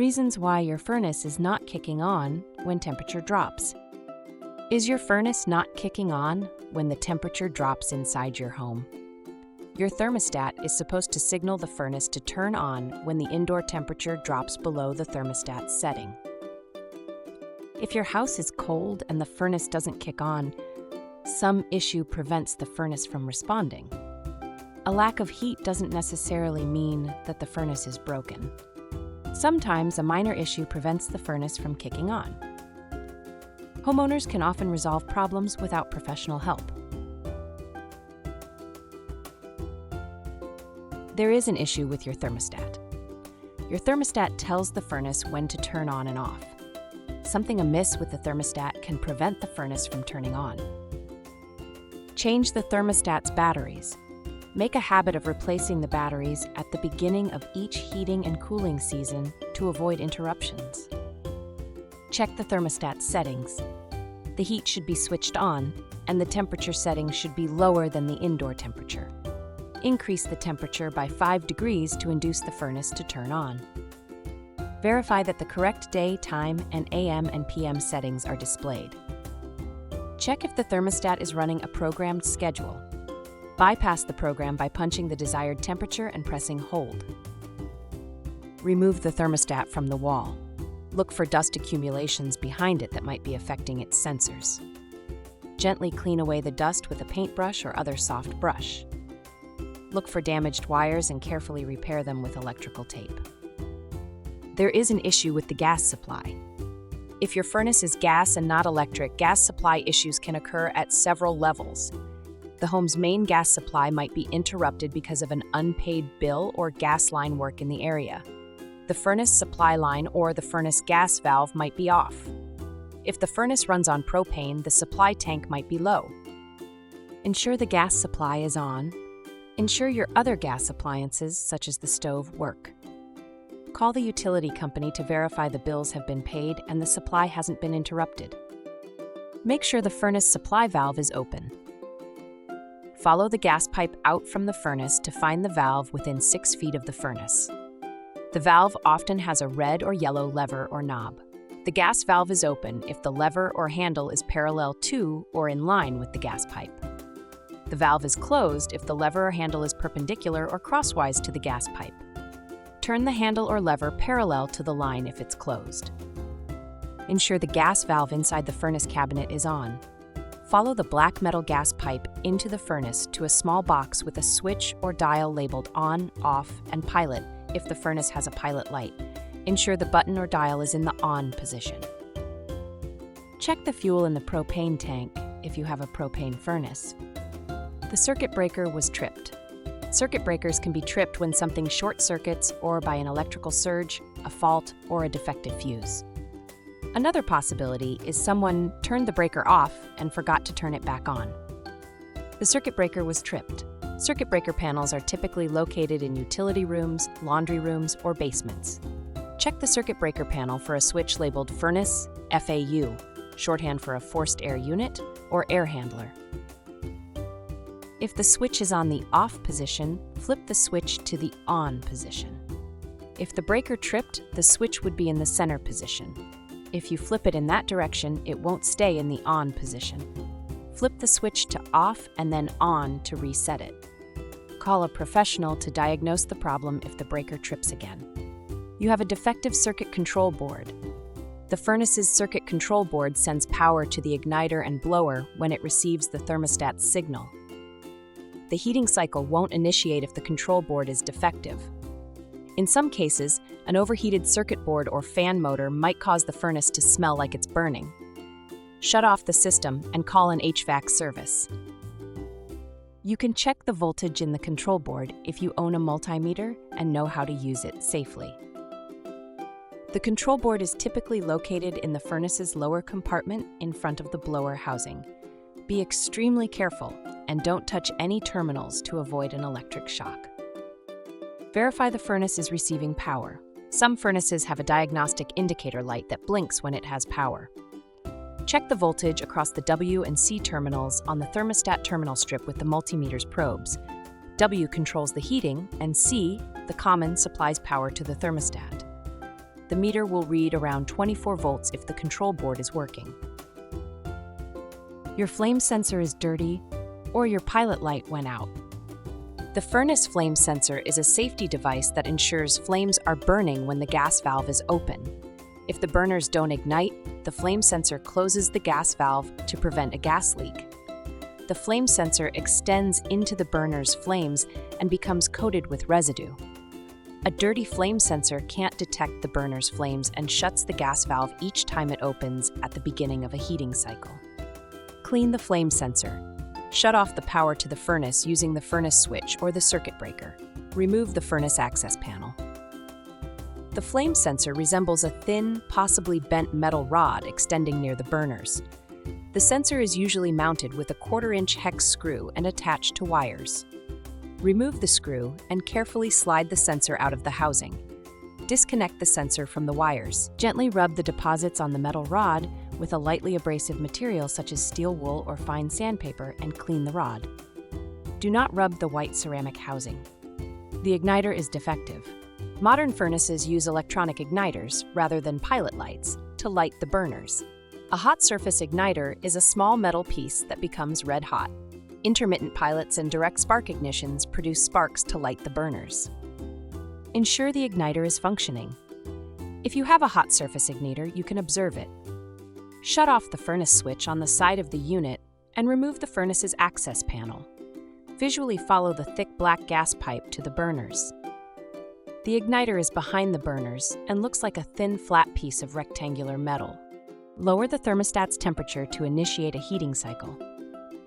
Reasons why your furnace is not kicking on when temperature drops. Is your furnace not kicking on when the temperature drops inside your home? Your thermostat is supposed to signal the furnace to turn on when the indoor temperature drops below the thermostat setting. If your house is cold and the furnace doesn't kick on, some issue prevents the furnace from responding. A lack of heat doesn't necessarily mean that the furnace is broken. Sometimes a minor issue prevents the furnace from kicking on. Homeowners can often resolve problems without professional help. There is an issue with your thermostat. Your thermostat tells the furnace when to turn on and off. Something amiss with the thermostat can prevent the furnace from turning on. Change the thermostat's batteries. Make a habit of replacing the batteries at the beginning of each heating and cooling season to avoid interruptions. Check the thermostat settings. The heat should be switched on, and the temperature setting should be lower than the indoor temperature. Increase the temperature by 5 degrees to induce the furnace to turn on. Verify that the correct day, time, and AM and PM settings are displayed. Check if the thermostat is running a programmed schedule. Bypass the program by punching the desired temperature and pressing hold. Remove the thermostat from the wall. Look for dust accumulations behind it that might be affecting its sensors. Gently clean away the dust with a paintbrush or other soft brush. Look for damaged wires and carefully repair them with electrical tape. There is an issue with the gas supply. If your furnace is gas and not electric, gas supply issues can occur at several levels. The home's main gas supply might be interrupted because of an unpaid bill or gas line work in the area. The furnace supply line or the furnace gas valve might be off. If the furnace runs on propane, the supply tank might be low. Ensure the gas supply is on. Ensure your other gas appliances, such as the stove, work. Call the utility company to verify the bills have been paid and the supply hasn't been interrupted. Make sure the furnace supply valve is open. Follow the gas pipe out from the furnace to find the valve within 6 feet of the furnace. The valve often has a red or yellow lever or knob. The gas valve is open if the lever or handle is parallel to or in line with the gas pipe. The valve is closed if the lever or handle is perpendicular or crosswise to the gas pipe. Turn the handle or lever parallel to the line if it's closed. Ensure the gas valve inside the furnace cabinet is on. Follow the black metal gas pipe into the furnace to a small box with a switch or dial labeled on, off, and pilot if the furnace has a pilot light. Ensure the button or dial is in the on position. Check the fuel in the propane tank if you have a propane furnace. The circuit breaker was tripped. Circuit breakers can be tripped when something short circuits or by an electrical surge, a fault, or a defective fuse. Another possibility is someone turned the breaker off and forgot to turn it back on. The circuit breaker was tripped. Circuit breaker panels are typically located in utility rooms, laundry rooms, or basements. Check the circuit breaker panel for a switch labeled Furnace FAU, shorthand for a forced air unit or air handler. If the switch is on the off position, flip the switch to the on position. If the breaker tripped, the switch would be in the center position. If you flip it in that direction, it won't stay in the on position. Flip the switch to off and then on to reset it. Call a professional to diagnose the problem if the breaker trips again. You have a defective circuit control board. The furnace's circuit control board sends power to the igniter and blower when it receives the thermostat's signal. The heating cycle won't initiate if the control board is defective. In some cases, an overheated circuit board or fan motor might cause the furnace to smell like it's burning. Shut off the system and call an HVAC service. You can check the voltage in the control board if you own a multimeter and know how to use it safely. The control board is typically located in the furnace's lower compartment in front of the blower housing. Be extremely careful and don't touch any terminals to avoid an electric shock. Verify the furnace is receiving power. Some furnaces have a diagnostic indicator light that blinks when it has power. Check the voltage across the W and C terminals on the thermostat terminal strip with the multimeter's probes. W controls the heating, and C, the common, supplies power to the thermostat. the meter will read around 24 volts if the control board is working. Your flame sensor is dirty, or your pilot light went out. The furnace flame sensor is a safety device that ensures flames are burning when the gas valve is open. If the burners don't ignite, the flame sensor closes the gas valve to prevent a gas leak. The flame sensor extends into the burner's flames and becomes coated with residue. A dirty flame sensor can't detect the burner's flames and shuts the gas valve each time it opens at the beginning of a heating cycle. Clean the flame sensor. Shut off the power to the furnace using the furnace switch or the circuit breaker. Remove the furnace access panel. The flame sensor resembles a thin, possibly bent metal rod extending near the burners. The sensor is usually mounted with a 1/4-inch hex screw and attached to wires. Remove the screw and carefully slide the sensor out of the housing. Disconnect the sensor from the wires. Gently rub the deposits on the metal rod with a lightly abrasive material such as steel wool or fine sandpaper and clean the rod. Do not rub the white ceramic housing. The igniter is defective. Modern furnaces use electronic igniters, rather than pilot lights, to light the burners. A hot surface igniter is a small metal piece that becomes red hot. Intermittent pilots and direct spark ignitions produce sparks to light the burners. Ensure the igniter is functioning. If you have a hot surface igniter, you can observe it. Shut off the furnace switch on the side of the unit and remove the furnace's access panel. Visually follow the thick black gas pipe to the burners. The igniter is behind the burners and looks like a thin, flat piece of rectangular metal. Lower the thermostat's temperature to initiate a heating cycle.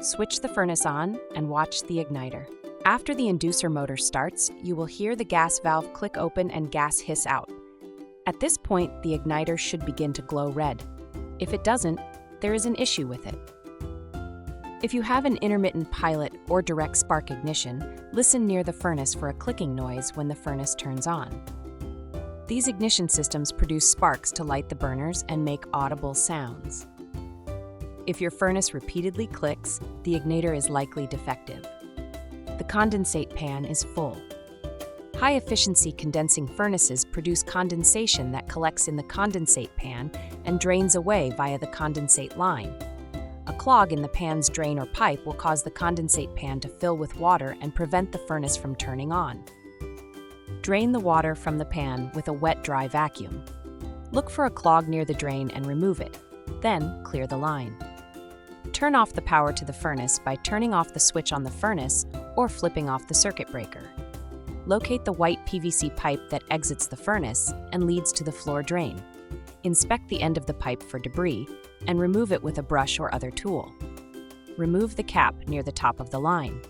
Switch the furnace on and watch the igniter. After the inducer motor starts, you will hear the gas valve click open and gas hiss out. At this point, the igniter should begin to glow red. If it doesn't, there is an issue with it. If you have an intermittent pilot or direct spark ignition, listen near the furnace for a clicking noise when the furnace turns on. These ignition systems produce sparks to light the burners and make audible sounds. If your furnace repeatedly clicks, the igniter is likely defective. The condensate pan is full. High-efficiency condensing furnaces produce condensation that collects in the condensate pan and drains away via the condensate line. A clog in the pan's drain or pipe will cause the condensate pan to fill with water and prevent the furnace from turning on. Drain the water from the pan with a wet-dry vacuum. Look for a clog near the drain and remove it. Then, clear the line. Turn off the power to the furnace by turning off the switch on the furnace or flipping off the circuit breaker. Locate the white PVC pipe that exits the furnace and leads to the floor drain. Inspect the end of the pipe for debris and remove it with a brush or other tool. Remove the cap near the top of the line.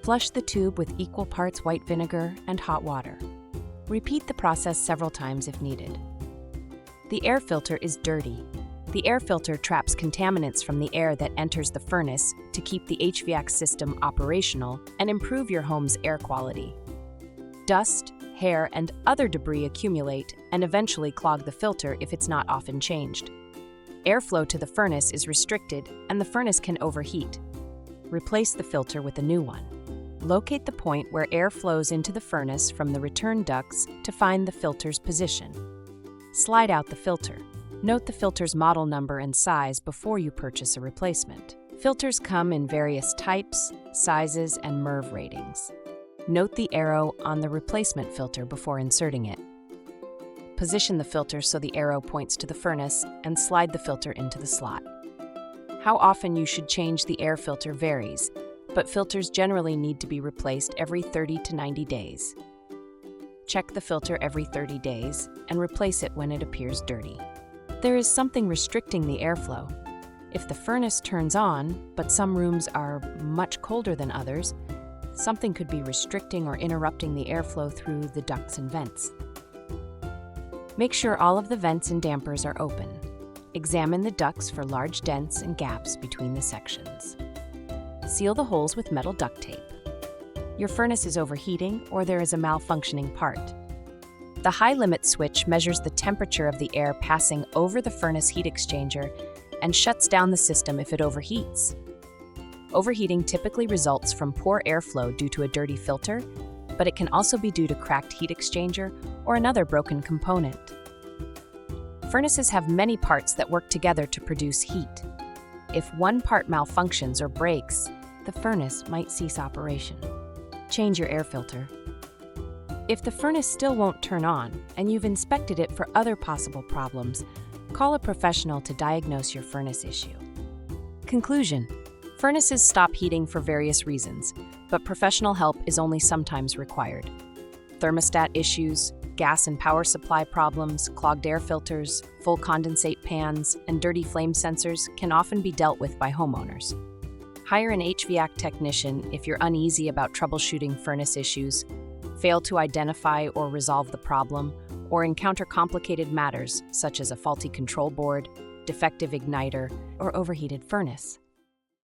Flush the tube with equal parts white vinegar and hot water. Repeat the process several times if needed. The air filter is dirty. The air filter traps contaminants from the air that enters the furnace to keep the HVAC system operational and improve your home's air quality. Dust, hair, and other debris accumulate and eventually clog the filter if it's not often changed. Airflow to the furnace is restricted and the furnace can overheat. Replace the filter with a new one. Locate the point where air flows into the furnace from the return ducts to find the filter's position. Slide out the filter. Note the filter's model number and size before you purchase a replacement. Filters come in various types, sizes, and MERV ratings. Note the arrow on the replacement filter before inserting it. Position the filter so the arrow points to the furnace and slide the filter into the slot. How often you should change the air filter varies, but filters generally need to be replaced every 30 to 90 days. Check the filter every 30 days and replace it when it appears dirty. There is something restricting the airflow. If the furnace turns on, but some rooms are much colder than others, something could be restricting or interrupting the airflow through the ducts and vents. Make sure all of the vents and dampers are open. Examine the ducts for large dents and gaps between the sections. Seal the holes with metal duct tape. Your furnace is overheating or there is a malfunctioning part. The high limit switch measures the temperature of the air passing over the furnace heat exchanger and shuts down the system if it overheats. Overheating typically results from poor airflow due to a dirty filter, but it can also be due to cracked heat exchanger or another broken component. Furnaces have many parts that work together to produce heat. If one part malfunctions or breaks, the furnace might cease operation. Change your air filter. If the furnace still won't turn on and you've inspected it for other possible problems, call a professional to diagnose your furnace issue. Conclusion: furnaces stop heating for various reasons, but professional help is only sometimes required. Thermostat issues, gas and power supply problems, clogged air filters, full condensate pans, and dirty flame sensors can often be dealt with by homeowners. Hire an HVAC technician if you're uneasy about troubleshooting furnace issues, fail to identify or resolve the problem, or encounter complicated matters such as a faulty control board, defective igniter, or overheated furnace.